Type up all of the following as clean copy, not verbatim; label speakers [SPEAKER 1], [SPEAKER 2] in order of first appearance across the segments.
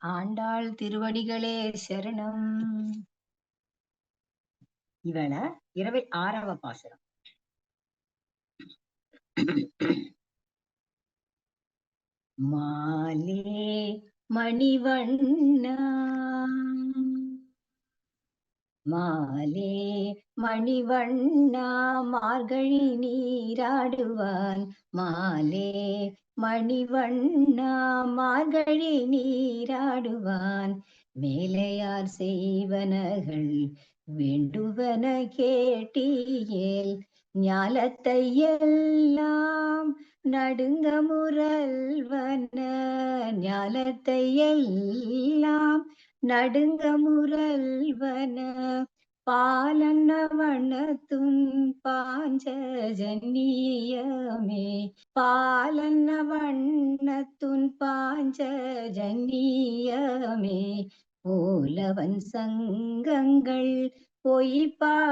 [SPEAKER 1] ఆండాళ్ తిరువడిగళే శరణం.
[SPEAKER 2] ఇవాళ 26వ పాసురం. మాలే మణివన్నా மாலே மணிவண்ணா மார்கழி நீராடுவான். மாலே மணிவண்ணா மார்கழி நீராடுவான். மேலையார் செய்வனகள் வேண்டுவன கேட்டியேல் ஞாலத்தை எல்லாம் நடுங்க முரல்வன. ஞாலத்தை எல்லாம் நடுங்க முரல்வன. பாலன்ன வண்ணத்துன் பாஞ்சஜன்னியமே. பாலன்ன வண்ணத்துன் பாஞ்சஜன்னியமே. போலவன் சங்கங்கள் பொய்ப்பாடுடையனவே.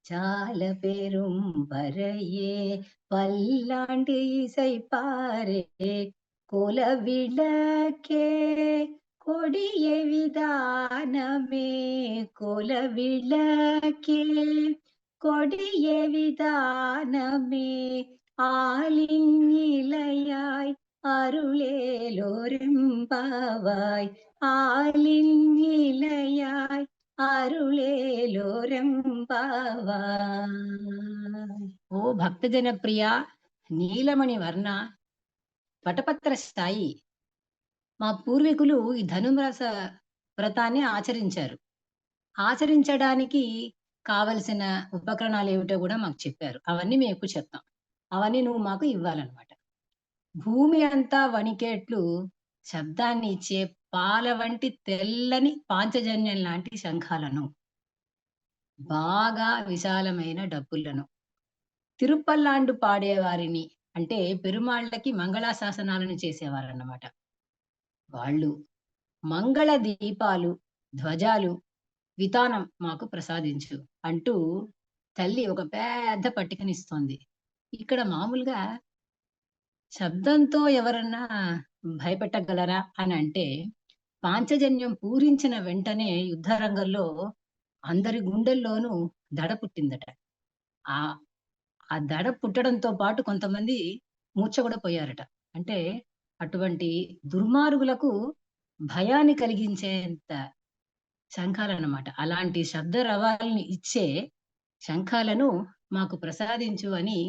[SPEAKER 2] சால பெரும் பறையே பல்லாண்டு இசைப்பாரே. கோலவிளக்கே கொடிய விதானமே. கோலவிளக்கே கொடிய விதானமே. ஆலின் இலையாய் அருளேலோரெம்பாவாய். ஆலின் இலையாய் అరుళేలోరెంబావాయ్.
[SPEAKER 1] ఓ భక్తజన ప్రియ, నీలమణి వర్ణ, వటపత్ర స్థాయి. మా పూర్వీకులు ఈ ధనుర్మాస వ్రతాన్ని ఆచరించారు. ఆచరించడానికి కావలసిన ఉపకరణాలు ఏమిటో కూడా మాకు చెప్పారు. అవన్నీ మేము ఎక్కువ చెప్తాం. అవన్నీ నువ్వు మాకు ఇవ్వాలన్నమాట. భూమి అంతా వణికేట్లు శబ్దాన్ని ఇచ్చే పాల వంటి తెల్లని పాంచజన్యం లాంటి శంఖాలను, బాగా విశాలమైన డప్పులను, తిరుపల్లాండు పాడేవారిని అంటే పెరుమాళ్ళకి మంగళాశాసనాలను చేసేవారన్నమాట. వాళ్ళు మంగళ దీపాలు, ధ్వజాలు, వితానం మాకు ప్రసాదించు అంటూ తల్లి ఒక పెద్ద పట్టికనిస్తోంది. ఇక్కడ మామూలుగా శబ్దంతో ఎవరన్నా భయపెట్టగలరా అని అంటే, పాంచజన్యం పూరించిన వెంటనే యుద్ధరంగంలో అందరి గుండెల్లోనూ దడ పుట్టిందట. ఆ ఆ దడ పుట్టడంతో పాటు కొంతమంది మూర్ఛ కూడా పోయారట. అంటే అటువంటి దుర్మార్గులకు భయాన్ని కలిగించేంత శంఖాలన్నమాట. అలాంటి శబ్ద రవాల్ని ఇచ్చే శంఖాలను మాకు ప్రసాదించు అని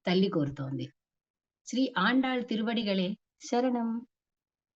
[SPEAKER 1] తల్లి కోరుతోంది. శ్రీ ఆండాళ్ తిరువడిగళే శరణం.